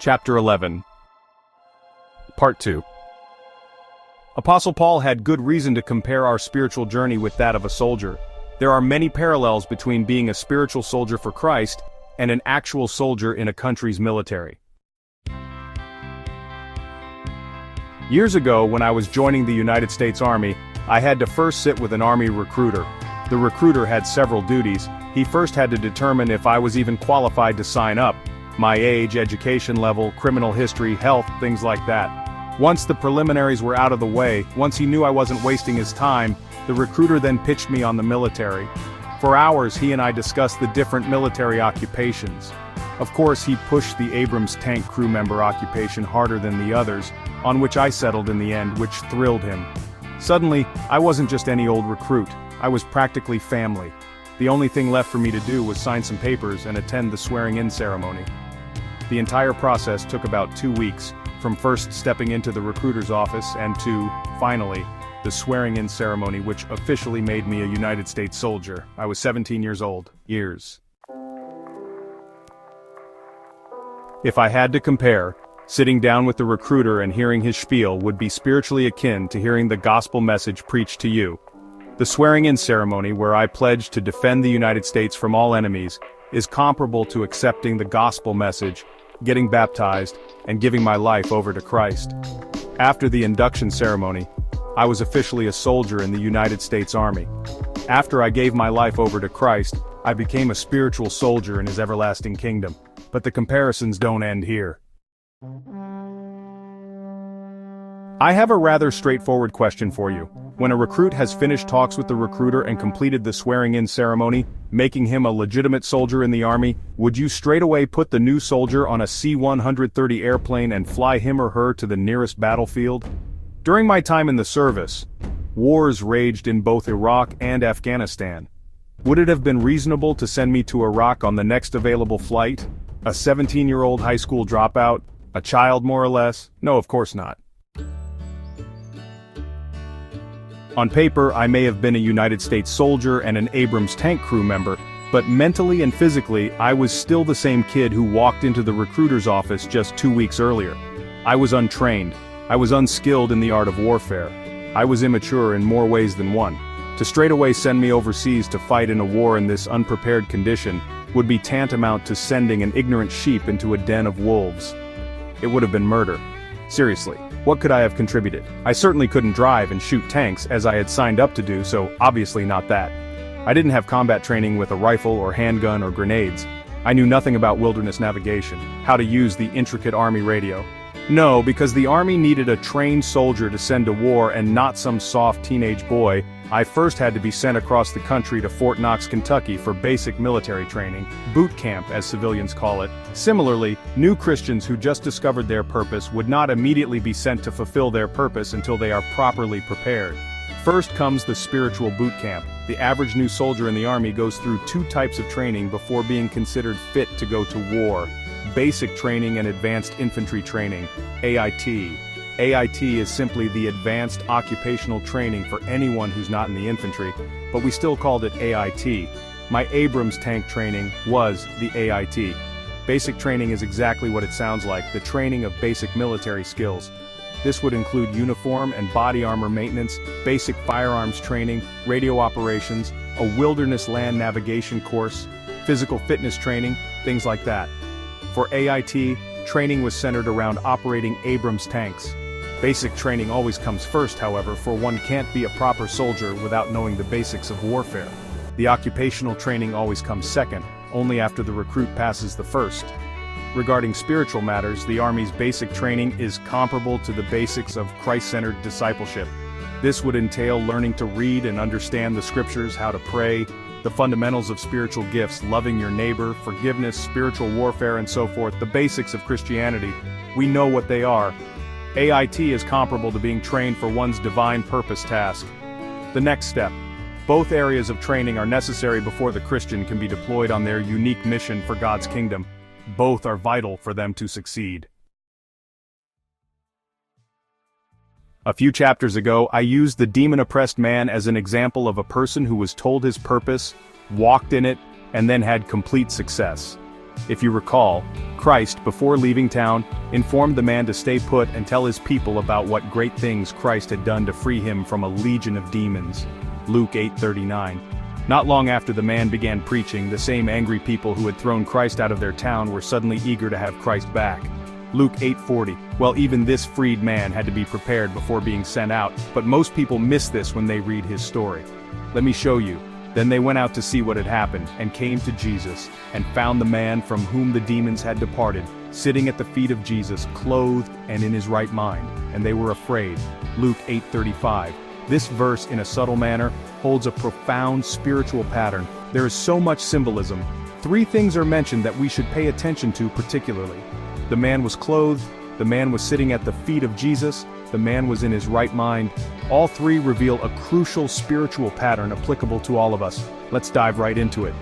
Chapter 11. Part 2. Apostle Paul had good reason to compare our spiritual journey with that of a soldier. There are many parallels between being a spiritual soldier for Christ and an actual soldier in a country's military. Years ago, when I was joining the United States Army, I had to first sit with an Army recruiter. The recruiter had several duties. He first had to determine if I was even qualified to sign up. My age, education level, criminal history, health, things like that. Once the preliminaries were out of the way, once he knew I wasn't wasting his time, the recruiter then pitched me on the military. For hours he and I discussed the different military occupations. Of course he pushed the Abrams tank crew member occupation harder than the others, on which I settled in the end, which thrilled him. Suddenly, I wasn't just any old recruit, I was practically family. The only thing left for me to do was sign some papers and attend the swearing-in ceremony. The entire process took about 2 weeks, from first stepping into the recruiter's office and to, finally, the swearing-in ceremony which officially made me a United States soldier. I was 17 years old. If I had to compare, sitting down with the recruiter and hearing his spiel would be spiritually akin to hearing the gospel message preached to you. The swearing-in ceremony, where I pledged to defend the United States from all enemies, is comparable to accepting the gospel message, getting baptized, and giving my life over to Christ. After the induction ceremony, I was officially a soldier in the United States Army. After I gave my life over to Christ, I became a spiritual soldier in his everlasting kingdom. But the comparisons don't end here. I have a rather straightforward question for you. When a recruit has finished talks with the recruiter and completed the swearing-in ceremony, making him a legitimate soldier in the Army, would you straight away put the new soldier on a C-130 airplane and fly him or her to the nearest battlefield? During my time in the service, wars raged in both Iraq and Afghanistan. Would it have been reasonable to send me to Iraq on the next available flight? A 17-year-old high school dropout? A child more or less? No, of course not. On paper, I may have been a United States soldier and an Abrams tank crew member, but mentally and physically, I was still the same kid who walked into the recruiter's office just 2 weeks earlier. I was untrained. I was unskilled in the art of warfare. I was immature in more ways than one. To straight away send me overseas to fight in a war in this unprepared condition would be tantamount to sending an ignorant sheep into a den of wolves. It would have been murder. Seriously, what could I have contributed? I certainly couldn't drive and shoot tanks as I had signed up to do, so obviously not that. I didn't have combat training with a rifle or handgun or grenades. I knew nothing about wilderness navigation, how to use the intricate Army radio. No, because the Army needed a trained soldier to send to war and not some soft teenage boy, I first had to be sent across the country to Fort Knox, Kentucky for basic military training, boot camp as civilians call it. Similarly, new Christians who just discovered their purpose would not immediately be sent to fulfill their purpose until they are properly prepared. First comes the spiritual boot camp. The average new soldier in the Army goes through 2 types of training before being considered fit to go to war: basic training and advanced infantry training, AIT. AIT is simply the advanced occupational training for anyone who's not in the infantry, but we still called it AIT. My Abrams tank training was the AIT. Basic training is exactly what it sounds like, the training of basic military skills. This would include uniform and body armor maintenance, basic firearms training, radio operations, a wilderness land navigation course, physical fitness training, things like that. For AIT, training was centered around operating Abrams tanks. Basic training always comes first, however, for one can't be a proper soldier without knowing the basics of warfare. The occupational training always comes second, only after the recruit passes the first. Regarding spiritual matters, the Army's basic training is comparable to the basics of Christ-centered discipleship. This would entail learning to read and understand the scriptures, how to pray, the fundamentals of spiritual gifts, loving your neighbor, forgiveness, spiritual warfare, and so forth, the basics of Christianity. We know what they are. AIT is comparable to being trained for one's divine purpose task. The next step. Both areas of training are necessary before the Christian can be deployed on their unique mission for God's kingdom. Both are vital for them to succeed. A few chapters ago, I used the demon-oppressed man as an example of a person who was told his purpose, walked in it, and then had complete success. If you recall, Christ, before leaving town, informed the man to stay put and tell his people about what great things Christ had done to free him from a legion of demons. Luke 8:39. Not long after the man began preaching, the same angry people who had thrown Christ out of their town were suddenly eager to have Christ back. Luke 8:40. Well, even this freed man had to be prepared before being sent out, but most people miss this when they read his story. Let me show you. Then they went out to see what had happened, and came to Jesus, and found the man from whom the demons had departed, sitting at the feet of Jesus, clothed and in his right mind, and they were afraid. Luke 8:35. This verse, in a subtle manner, holds a profound spiritual pattern. There is so much symbolism. 3 things are mentioned that we should pay attention to particularly. The man was clothed, the man was sitting at the feet of Jesus, the man was in his right mind. All 3 reveal a crucial spiritual pattern applicable to all of us. Let's dive right into it.